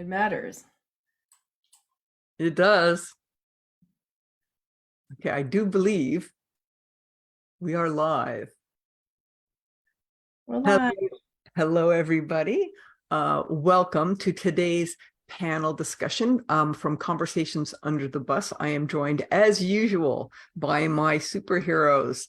It matters. It does. Okay, I do believe we are live. We're live. Hello, everybody. Welcome to today's panel discussion from Conversations Under the Bus. I am joined, as usual, by my superheroes,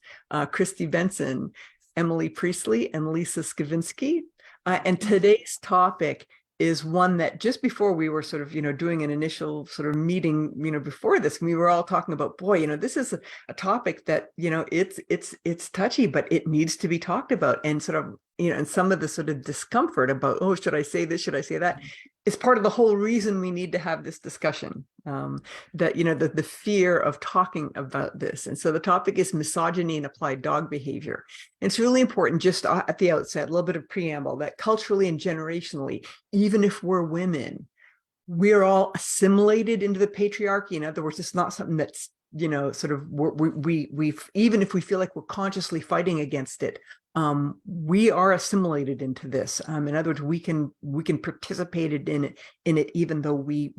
Christy Benson, Emily Priestley, and Lisa Skavinsky. And today's topic is one that just before we were sort of, doing an initial sort of meeting, before this, we were all talking about, boy, this is a topic that, it's touchy, but it needs to be talked about. And sort of, and some of the sort of discomfort about, oh, should I say this? Should I say that? Is part of the whole reason we need to have this discussion, that, the fear of talking about this. And so the topic is misogyny and applied dog behavior. And it's really important, just at the outset, a little bit of preamble, that culturally and generationally, even if we're women, we're all assimilated into the patriarchy. In other words, it's not something that's, sort of, we've, even if we feel like we're consciously fighting against it, we are assimilated into this. In other words, we can participate in it, even though we,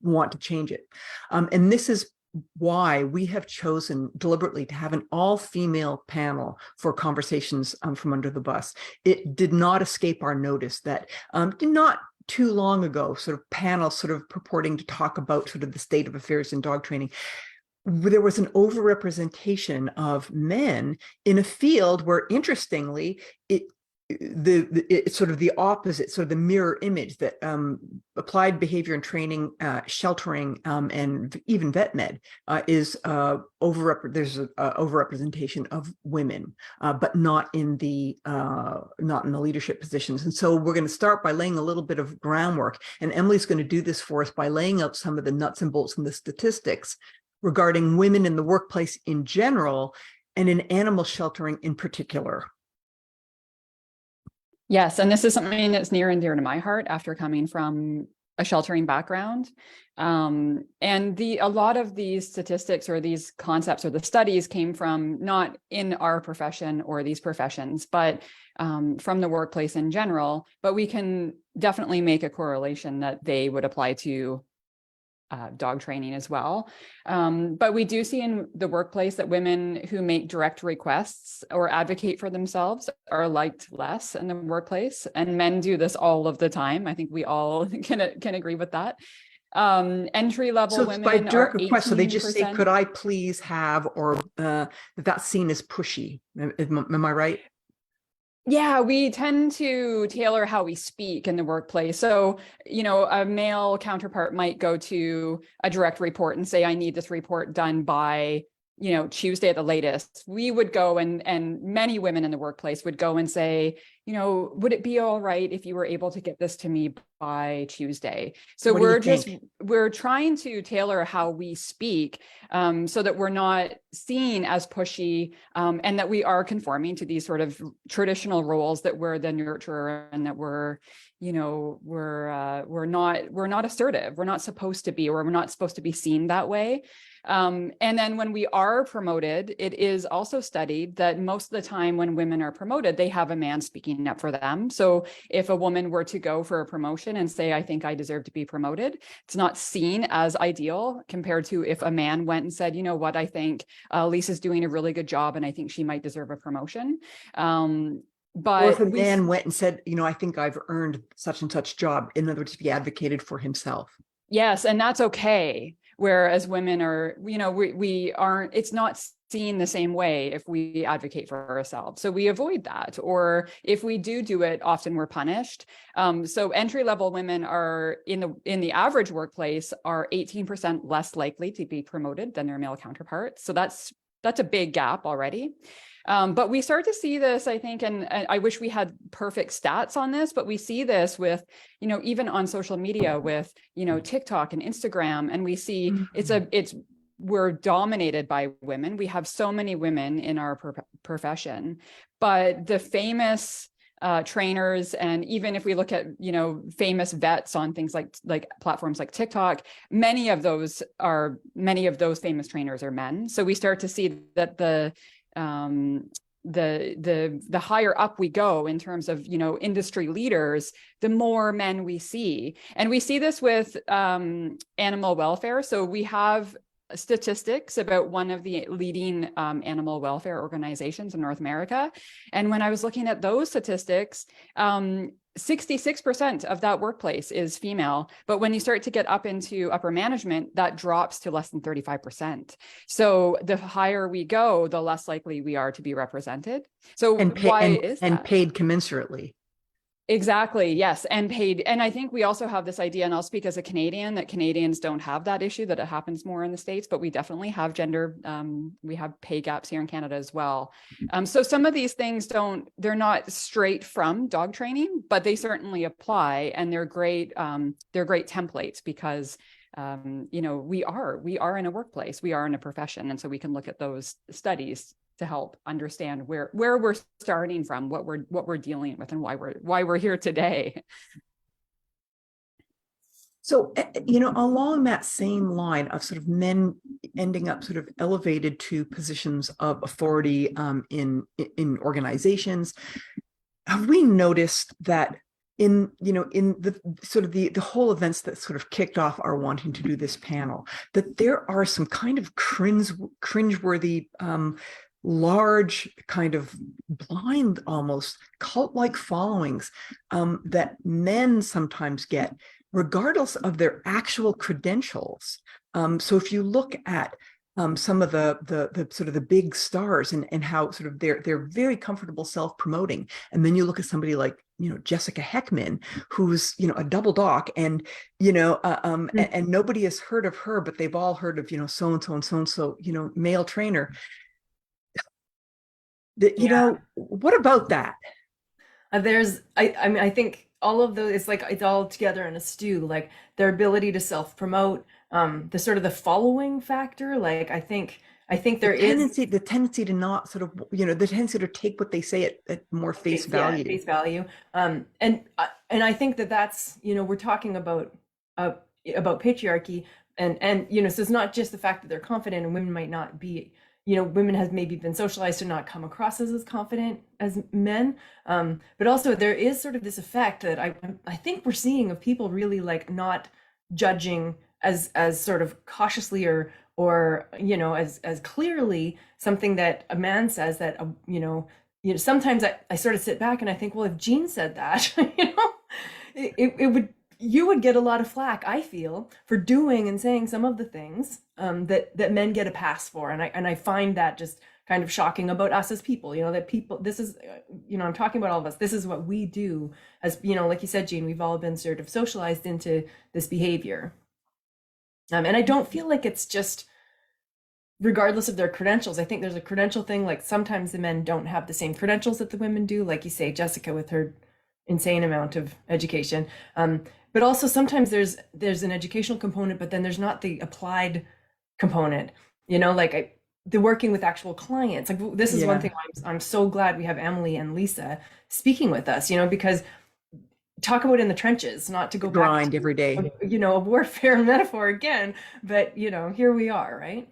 want to change it. And this is why we have chosen deliberately to have an all-female panel for Conversations from Under the Bus. It did not escape our notice that not too long ago, sort of panels sort of purporting to talk about sort of the state of affairs in dog training, there was an overrepresentation of men in a field where, interestingly, it's sort of the opposite, sort of the mirror image that applied behavior and training, sheltering, and even vet med is there's an overrepresentation of women, but not in the leadership positions. And so we're going to start by laying a little bit of groundwork, and Emily's going to do this for us by laying out some of the nuts and bolts and the statistics regarding women in the workplace in general and in animal sheltering in particular. Yes, and this is something that's near and dear to my heart after coming from a sheltering background. And a lot of these statistics or these concepts or the studies came from not in our profession or these professions, but from the workplace in general. But we can definitely make a correlation that they would apply to dog training as well. But we do see in the workplace that women who make direct requests or advocate for themselves are liked less in the workplace, and men do this all of the time. I think we all can agree with that. Entry-level women by direct are request, 18%. so they just say, could I please have, or that's seen as pushy. Am I right? Yeah, we tend to tailor how we speak in the workplace. So, a male counterpart might go to a direct report and say, I need this report done by, Tuesday at the latest. We would go and many women in the workplace would go and say, would it be all right if you were able to get this to me by Tuesday? So we're trying to tailor how we speak so that we're not seen as pushy and that we are conforming to these sort of traditional roles that we're the nurturer and that we're not assertive. We're not supposed to be, or we're not supposed to be seen that way. And then when we are promoted, it is also studied that most of the time when women are promoted, they have a man speaking up for them. So if a woman were to go for a promotion and say, I think I deserve to be promoted, it's not seen as ideal compared to if a man went and said, you know what, I think Lisa's doing a really good job and I think she might deserve a promotion. But or if a man went and said, I think I've earned such and such job, in other words, he advocated for himself. Yes, and that's okay. Whereas women are, we aren't, it's not seen the same way if we advocate for ourselves. So we avoid that. Or if we do it, often we're punished. So entry-level women are in the average workplace are 18% less likely to be promoted than their male counterparts. So that's a big gap already. But we start to see this, I think, and I wish we had perfect stats on this, but we see this with, even on social media with, TikTok and Instagram, and we see we're dominated by women. We have so many women in our profession, but the famous trainers, and even if we look at famous vets on things like platforms like TikTok, many of those famous trainers are men. So we start to see that the higher up we go in terms of, you know, industry leaders, the more men we see. And we see this with animal welfare. So we have statistics about one of the leading animal welfare organizations in North America. And when I was looking at those statistics, 66% of that workplace is female, but when you start to get up into upper management, that drops to less than 35%. So the higher we go, the less likely we are to be represented. So why is that? And paid commensurately. Exactly. Yes. And paid. And I think we also have this idea, and I'll speak as a Canadian, that Canadians don't have that issue, that it happens more in the States, but we definitely have we have pay gaps here in Canada as well. So some of these things they're not straight from dog training, but they certainly apply, and they're great templates because you know, we are in a workplace, we are in a profession. And so we can look at those studies to help understand where we're starting from, what we're dealing with, and why we're here today. So, you know, along that same line of sort of men ending up sort of elevated to positions of authority in organizations, have we noticed that in the sort of the whole events that sort of kicked off our wanting to do this panel, that there are some kind of cringeworthy large kind of blind, almost cult-like followings that men sometimes get, regardless of their actual credentials. So if you look at some of the sort of the big stars and how sort of they're very comfortable self-promoting, and then you look at somebody like, you know, Jessica Heckman, who's, you know, a double doc, and you know and nobody has heard of her, but they've all heard of, you know, so and so and so and so, you know, male trainer. You know, what about that? I mean, I think all of those, it's like it's all together in a stew, like their ability to self-promote, the sort of the following factor. Like I think the tendency to not sort of, you know, the tendency to take what they say at more face value. Face value. And I think that's, you know, we're talking about patriarchy, and you know, so it's not just the fact that they're confident, and women might not be, you know, women has maybe been socialized to not come across as confident as men. But also there is sort of this effect that I think we're seeing of people really like not judging as sort of cautiously or you know, as clearly something that a man says that, you know, sometimes I sort of sit back and I think, well, if Jean said that, you know, you would get a lot of flack, I feel, for doing and saying some of the things that men get a pass for. And I find that just kind of shocking about us as people, you know, that people, this is, you know, I'm talking about all of us, this is what we do as, you know, like you said, Jean, we've all been sort of socialized into this behavior. And I don't feel like it's just regardless of their credentials. I think there's a credential thing, like sometimes the men don't have the same credentials that the women do, like you say, Jessica, with her insane amount of education. But also sometimes there's an educational component, but then there's not the applied component, you know, like the working with actual clients. Like this is one thing I'm so glad we have Emily and Lisa speaking with us, you know, because talk about in the trenches, not to go grind back to, every day, you know, a warfare metaphor again, but you know, here we are, right?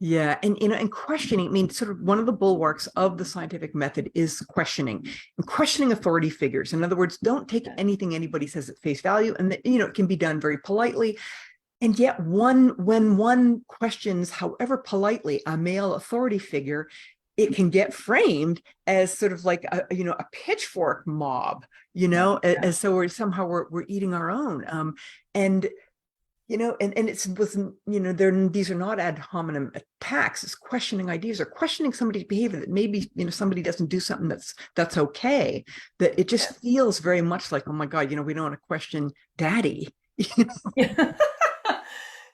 Yeah. And, you know, and questioning, I mean, sort of one of the bulwarks of the scientific method is questioning and questioning authority figures. In other words, don't take anything anybody says at face value. And, you know, it can be done very politely. And yet when one questions, however politely, a male authority figure, it can get framed as sort of like a, you know, a pitchfork mob, you know, as so we're eating our own. And you know, and it's with, you know, these are not ad hominem attacks. It's questioning ideas or questioning somebody's behavior that maybe, you know, somebody doesn't do something that's okay. That it just feels very much like, oh my God, you know, we don't want to question daddy. You know?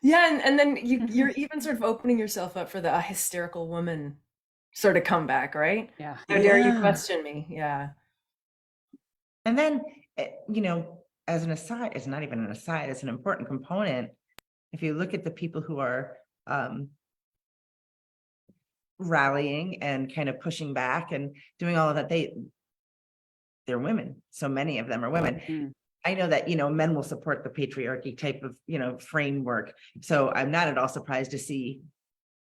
Yeah, and then you're even sort of opening yourself up for the hysterical woman sort of comeback, right? Yeah. How dare you question me? Yeah. And then, you know, as an aside, it's not even an aside, it's an important component. If you look at the people who are rallying and kind of pushing back and doing all of that, they're women. So many of them are women. Mm-hmm. I know that, you know, men will support the patriarchy type of, you know, framework. So I'm not at all surprised to see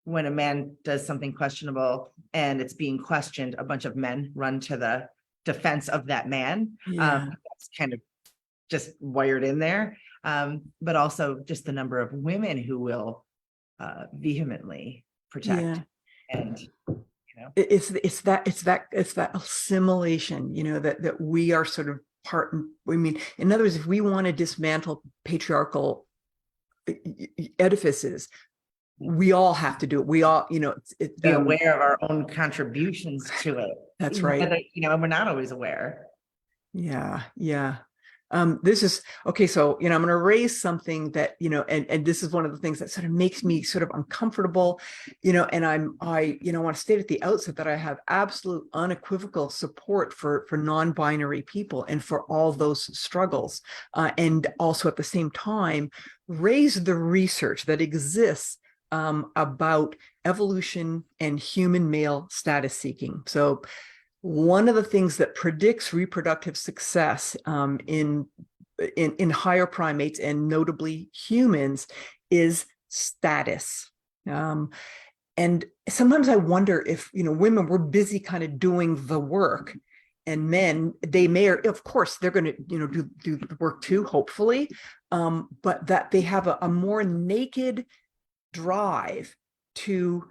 when a man does something questionable and it's being questioned, a bunch of men run to the defense of that man. Yeah. That's kind of just wired in there. But also just the number of women who will vehemently protect. Yeah. And It's that assimilation, that we are sort of part. I mean, in other words, if we want to dismantle patriarchal edifices, we all have to do it. We all, be aware of our own contributions to it. That's right. And we're not always aware. Yeah. This is okay. So, I'm going to raise something that, and this is one of the things that sort of makes me sort of uncomfortable, and I want to state at the outset that I have absolute unequivocal support for non-binary people and for all those struggles. And also at the same time, raise the research that exists about evolution and human male status seeking. So one of the things that predicts reproductive success in higher primates and notably humans is status. And sometimes I wonder if, women were busy kind of doing the work, and men, they may, or of course, they're going to, do the work too, hopefully, but that they have a more naked drive to,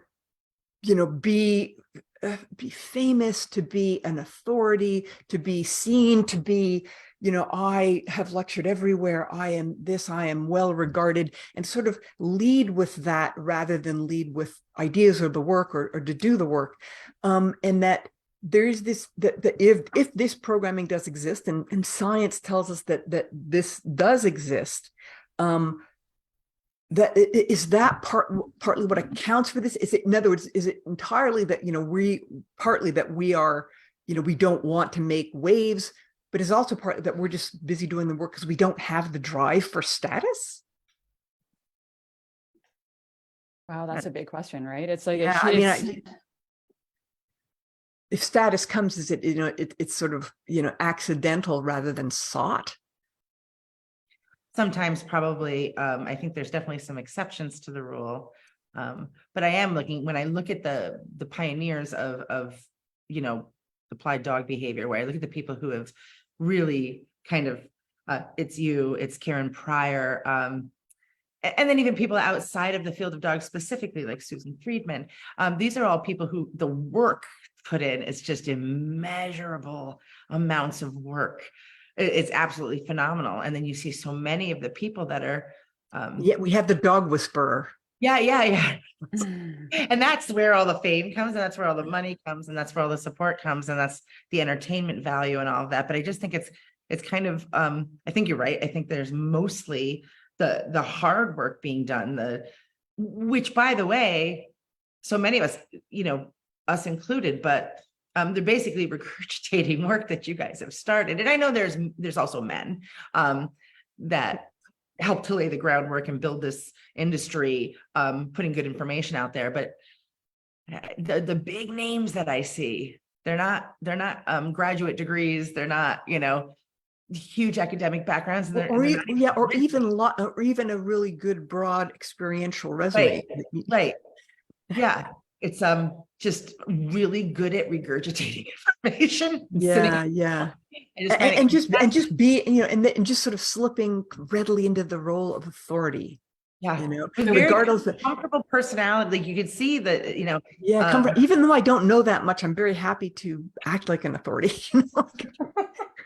be famous, to be an authority, to be seen, to be, I have lectured everywhere, I am this, I am well regarded, and sort of lead with that rather than lead with ideas or the work or to do the work. And that there's this, that if this programming does exist, and science tells us that this does exist, that is that partly what accounts for this? Is it, in other words, is it entirely that we are, we don't want to make waves, but is also partly that we're just busy doing the work because we don't have the drive for status? Wow, that's a big question, right? It's like, if status comes, is it, it's sort of, accidental rather than sought? Sometimes probably, I think there's definitely some exceptions to the rule. But I am looking, when I look at the pioneers of applied dog behavior, where I look at the people who have really kind of, it's Karen Pryor, and then even people outside of the field of dogs, specifically like Susan Friedman. These are all people who the work put in is just immeasurable amounts of work. It's absolutely phenomenal. And then you see so many of the people that are we have the dog whisperer. Yeah. And that's where all the fame comes, and that's where all the money comes, and that's where all the support comes, and that's the entertainment value and all of that. But I just think it's kind of I think you're right. I think there's mostly the hard work being done, which, by the way, so many of us, us included, but they're basically regurgitating work that you guys have started. And I know there's also men that help to lay the groundwork and build this industry, putting good information out there. But the big names that I see, they're not graduate degrees. They're not, huge academic backgrounds. Or even a really good broad experiential resume. Right. Yeah. It's just really good at regurgitating information. Yeah. And just be, and just sort of slipping readily into the role of authority. Yeah. Regardless of comfortable personality. Like you could see that, even though I don't know that much, I'm very happy to act like an authority.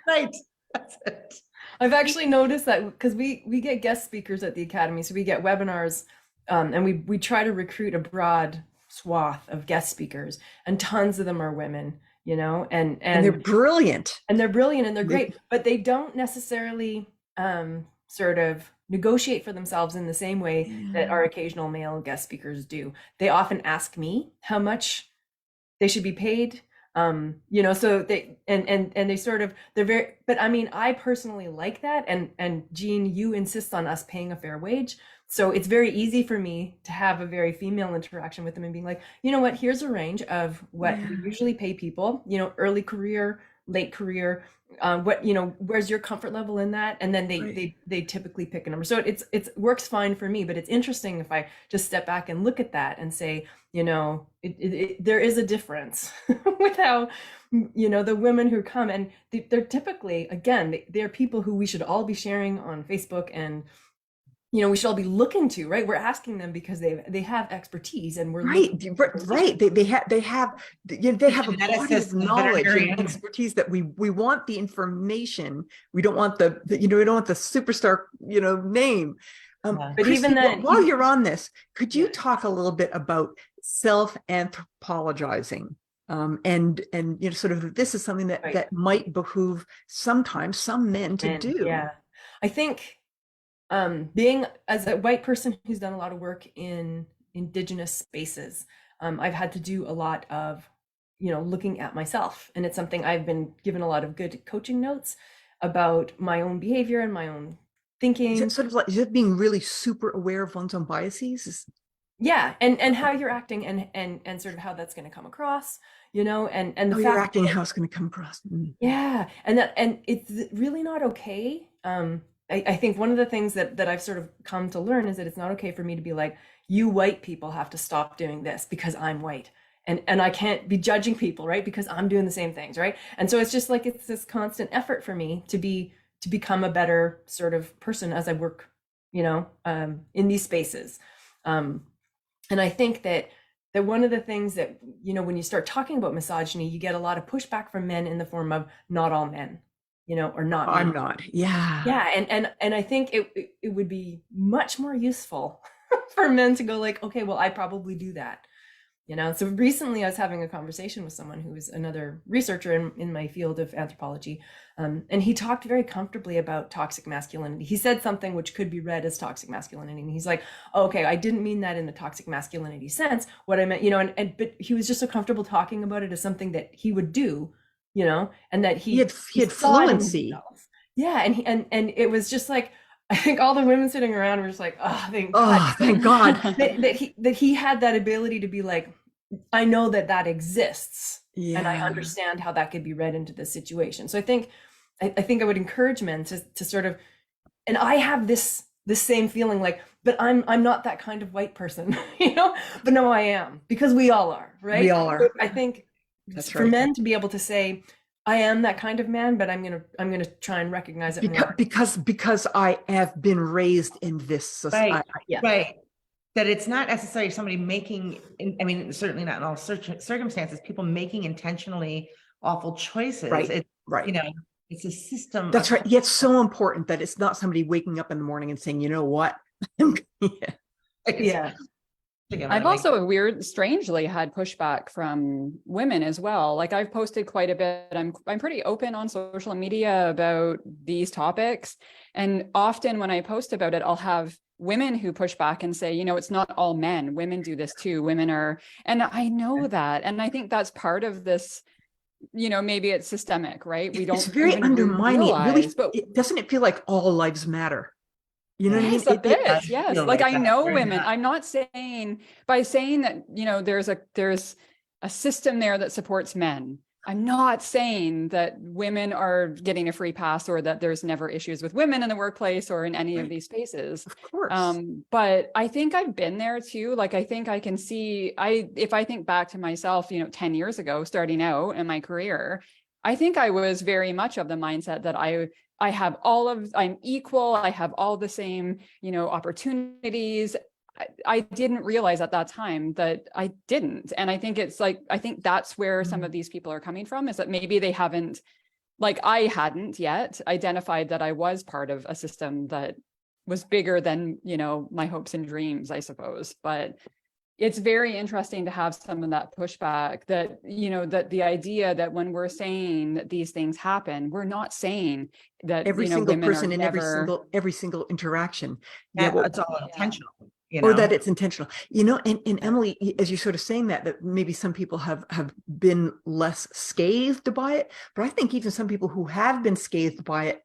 Right. That's it. I've actually noticed that because we get guest speakers at the Academy. So we get webinars and we try to recruit a broad swath of guest speakers, and tons of them are women, and they're brilliant. And they're brilliant and they're great, but they don't necessarily sort of negotiate for themselves in the same way that our occasional male guest speakers do. They often ask me how much they should be paid. So they and they sort of, they're very, but I mean, I personally like that. And Jean, you insist on us paying a fair wage. So it's very easy for me to have a very female interaction with them and being like, you know what, here's a range of what we usually pay people, early career, late career, what, where's your comfort level in that? And then they typically pick a number. So it's works fine for me, but it's interesting if I just step back and look at that and say, there is a difference with how, the women who come, and they're typically, again, they're people who we should all be sharing on Facebook, and we should all be looking to, right? We're asking them because they have expertise, and we're right. They have a body of knowledge and expertise that we want the information. We don't want the we don't want the superstar name. But Christy, even then, while you're on this, could you talk a little bit about self-anthropologizing? And sort of, this is something that might behoove sometimes some men to do. Yeah, I think being, as a white person who's done a lot of work in Indigenous spaces, I've had to do a lot of looking at myself, and it's something I've been given a lot of good coaching notes about my own behavior and my own thinking. Is it sort of like, is it being really super aware of one's own biases? Yeah, and how you're acting, and sort of how that's going to come across, and the fact you're acting, how it's going to come across. Yeah, and it's really not okay. I think one of the things that I've sort of come to learn is that it's not okay for me to be like, you white people have to stop doing this because I'm white, and I can't be judging people, right, because I'm doing the same things, right? And so it's just like, it's this constant effort for me to become a better sort of person as I work, in these spaces. And I think that one of the things that, when you start talking about misogyny, you get a lot of pushback from men in the form of not all men, or not me. I'm not. Yeah. Yeah. And I think it would be much more useful for men to go like, okay, well, I probably do that. So recently I was having a conversation with someone who was another researcher in my field of anthropology. And he talked very comfortably about toxic masculinity. He said something which could be read as toxic masculinity. And he's like, oh, okay, I didn't mean that in the toxic masculinity sense. What I meant, but he was just so comfortable talking about it as something that he would do, and that he had fluency. Yeah. And it was just like, I think all the women sitting around were just like, oh, thank God. Thank God. that he had that ability to be like, I know that exists, yeah. and I understand how that could be read into this situation. So I think I would encourage men to sort of, and I have this same feeling like, but I'm not that kind of white person, but no, I am, because we all are, right? We all are. So I think that's for men to be able to say, I am that kind of man, but I'm gonna try and recognize it more. Because I have been raised in this society. Right. That it's not necessarily somebody making, I mean, certainly not in all circumstances, people making intentionally awful choices. Right. It's a system. That's right. Yet so important that it's not somebody waking up in the morning and saying, you know what? Yeah. I've also strangely had pushback from women as well. Like, I've posted quite a bit. I'm pretty open on social media about these topics. And often when I post about it, I'll have women who push back and say, it's not all men. Women do this too. Women are, and I know that. And I think that's part of this, maybe it's systemic, right? It's very undermining. Doesn't it feel like all lives matter? You know what I mean? Yes, a bit. Yes. Like I know women. I'm not saying by saying that, there's a system there that supports men. I'm not saying that women are getting a free pass or that there's never issues with women in the workplace or in any of these spaces. Of course. But I think I've been there too. Like, I think I can see, if I think back to myself, 10 years ago, starting out in my career, I think I was very much of the mindset that I'm equal. I have all the same, opportunities. I didn't realize at that time that I didn't. And I think I think that's where some of these people are coming from, is that maybe they haven't, like I hadn't yet identified that I was part of a system that was bigger than, my hopes and dreams, I suppose. But it's very interesting to have some of that pushback that, that the idea that when we're saying that these things happen, we're not saying that every single person in every single interaction. It's all intentional. Or that it's intentional, and Emily, as you're sort of saying that maybe some people have been less scathed by it, but I think even some people who have been scathed by it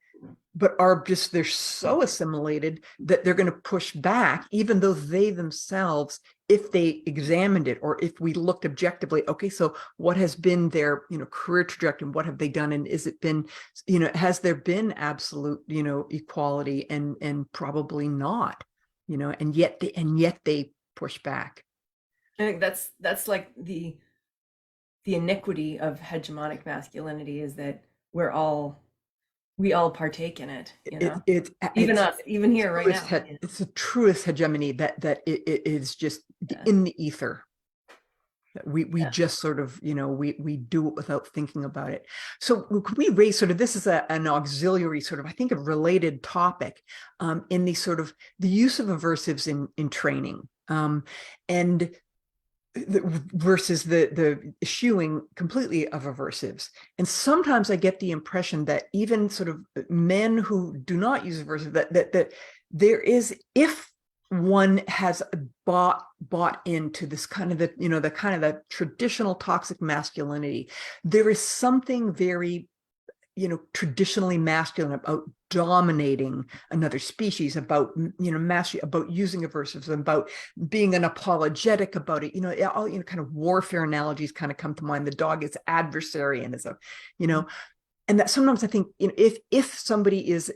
are just, they're so assimilated that they're going to push back, even though they themselves, if they examined it, or if we looked objectively, okay, so what has been their, career trajectory, and what have they done, and is it been, has there been absolute, equality, and probably not, and yet they push back. I think that's like the iniquity of hegemonic masculinity, is that we all partake in it, even us, even here right now. It's the truest hegemony that it is just in the ether. We just sort of, we do it without thinking about it. So can we raise sort of, this is an auxiliary sort of, I think, a related topic, in the sort of the use of aversives in training, and versus the eschewing completely of aversives. And sometimes I get the impression that even sort of men who do not use aversive, that there is, if one has bought into this kind of the traditional toxic masculinity, there is something very, traditionally masculine about dominating another species, about, mastery, about using aversives, about being unapologetic about it. All, kind of warfare analogies kind of come to mind. The dog is adversary, and is a, and that sometimes I think, if somebody is,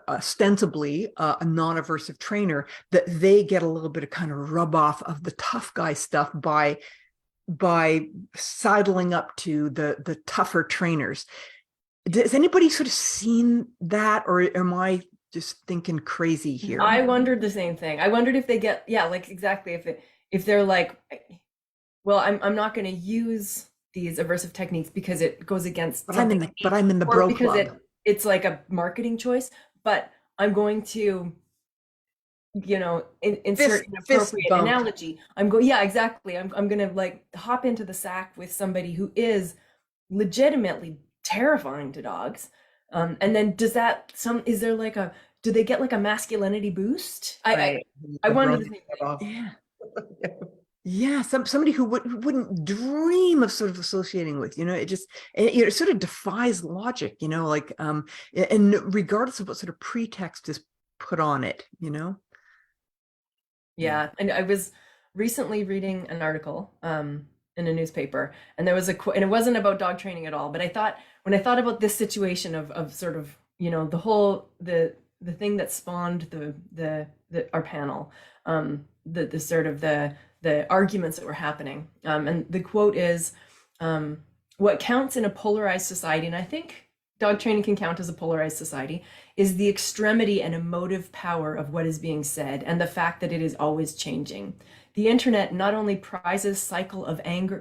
ostensibly a non-aversive trainer, that they get a little bit of kind of rub off of the tough guy stuff by sidling up to the tougher trainers. Has anybody sort of seen that, or am I just thinking crazy here? I wondered the same thing. I wondered if they get, like, exactly, if they're like, well, I'm not going to use these aversive techniques because it goes against I'm in the bro because club. It's like a marketing choice, but I'm going to, insert an appropriate analogy. Yeah, exactly. I'm going to like hop into the sack with somebody who is legitimately terrifying to dogs, and then is there like do they get like a masculinity boost? I wonder the same thing. Yeah, somebody who wouldn't dream of sort of associating with, it just, it sort of defies logic, like, and regardless of what sort of pretext is put on it, Yeah, and I was recently reading an article in a newspaper, and there was a quote, and it wasn't about dog training at all, but when I thought about this situation of sort of, the whole the thing that spawned the our panel, the sort of the arguments that were happening, and the quote is, what counts in a polarized society, and I think dog training can count as a polarized society, is the extremity and emotive power of what is being said, and the fact that it is always changing. The internet not only prizes cycles of anger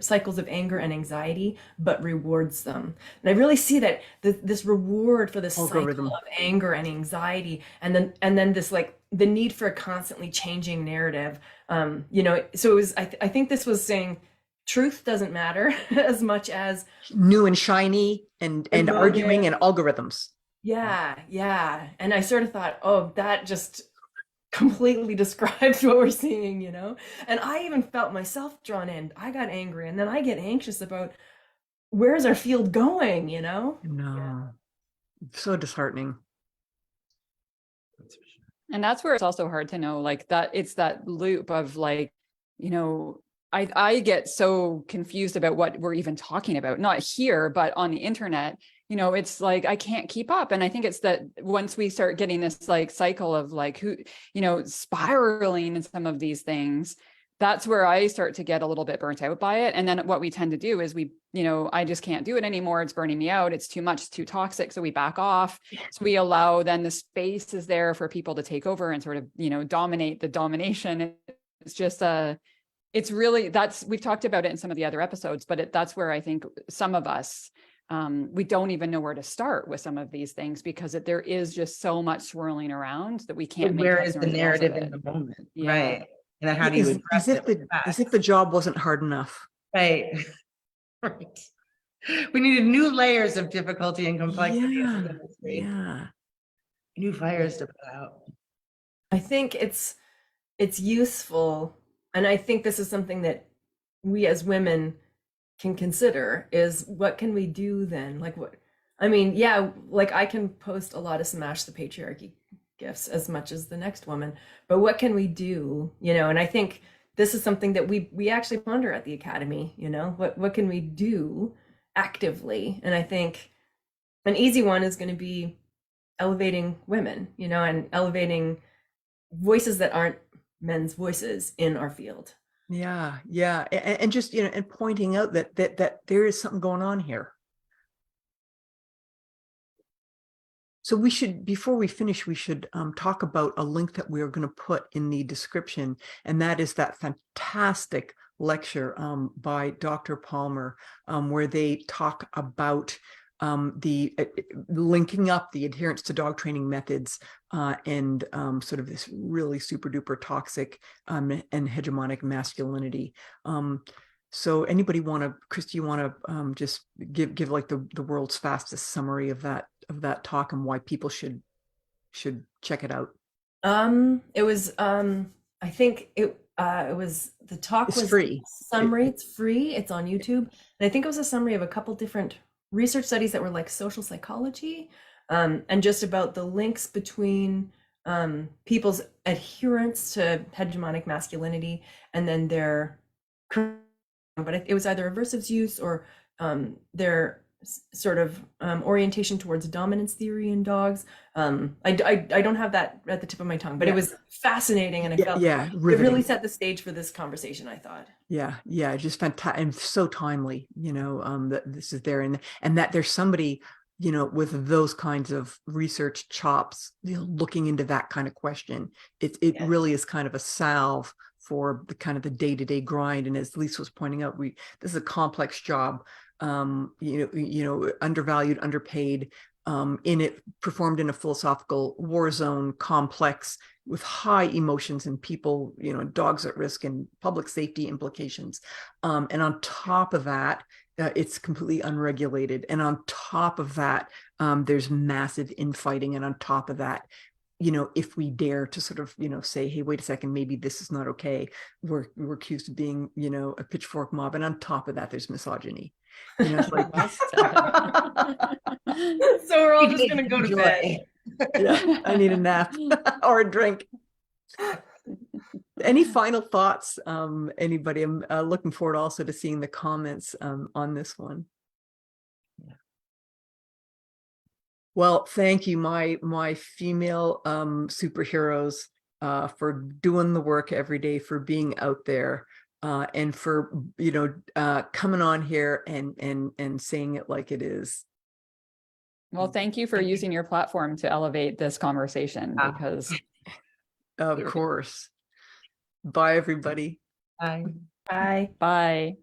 and anxiety, but rewards them. And I really see that this reward for this cycle of anger and anxiety, and then this, like, the need for a constantly changing narrative. So it was, I think this was saying truth doesn't matter as much as new and shiny and arguing and algorithms. Yeah. And I sort of thought, oh, that just completely describes what we're seeing, And I even felt myself drawn in. I got angry, and then I get anxious about where's our field going, No. Yeah. So disheartening. And that's where it's also hard to know, like, that it's that loop of, like, I get so confused about what we're even talking about, not here, but on the internet. It's like, I can't keep up. And I think it's that once we start getting this like cycle of like spiraling in some of these things, that's where I start to get a little bit burnt out by it. And then what we tend to do is I just can't do it anymore. It's burning me out. It's too much, it's too toxic. So we back off. So we allow, then the space is there for people to take over and sort of, dominate the domination. It's just it's really, we've talked about it in some of the other episodes, but that's where I think some of us, we don't even know where to start with some of these things, because there is just so much swirling around that we can't make. Where is the narrative in the moment? Yeah. Right. And then how do you address it? As if the job wasn't hard enough. Right. Right. We needed new layers of difficulty and complexity. Yeah. New fires to put out. I think it's useful, and I think this is something that we as women can consider, is what can we do then? Like, what I mean, yeah, like I can post a lot of smash the patriarchy gifts as much as the next woman, but what can we do? And I think this is something that we actually ponder at the Academy. What can we do actively? And I think an easy one is going to be elevating women, and elevating voices that aren't men's voices in our field. Yeah, yeah, and just and pointing out that there is something going on here. So we should, before we finish, we should talk about a link that we are going to put in the description, and that is that fantastic lecture by Dr. Palmer, where they talk about the linking up the adherence to dog training methods and sort of this really super duper toxic and hegemonic masculinity. So anybody want to, Christy, you want to just give like the world's fastest summary of that talk and why people should check it out? It was I think it was, the talk It's was free. summary. It's free. It's on YouTube. And I think it was a summary of a couple different research studies that were like social psychology, and just about the links between people's adherence to hegemonic masculinity and then their, but it was either aversive use or their sort of orientation towards dominance theory in dogs. I don't have that at the tip of my tongue, but it was fascinating, and I felt it really set the stage for this conversation, I thought. Yeah, just fantastic and so timely, that this is there, and that there's somebody, with those kinds of research chops, looking into that kind of question. It really is kind of a salve for the kind of the day-to-day grind. And as Lisa was pointing out, this is a complex job, undervalued, underpaid, performed in a philosophical war zone complex with high emotions and people, dogs at risk and public safety implications. And on top of that, it's completely unregulated. And on top of that, there's massive infighting. And on top of that, if we dare to sort of, say, hey, wait a second, maybe this is not okay, we're accused of being, a pitchfork mob. And on top of that, there's misogyny. It's like, so we're all just going to go to bed. Yeah, I need a nap or a drink. Any final thoughts, anybody? I'm looking forward also to seeing the comments on this one. Well, thank you, my female superheroes, for doing the work every day, for being out there, and for coming on here and saying it like it is. Well, thank you for using your platform to elevate this conversation, because of course. Bye, everybody. Bye. Bye. Bye.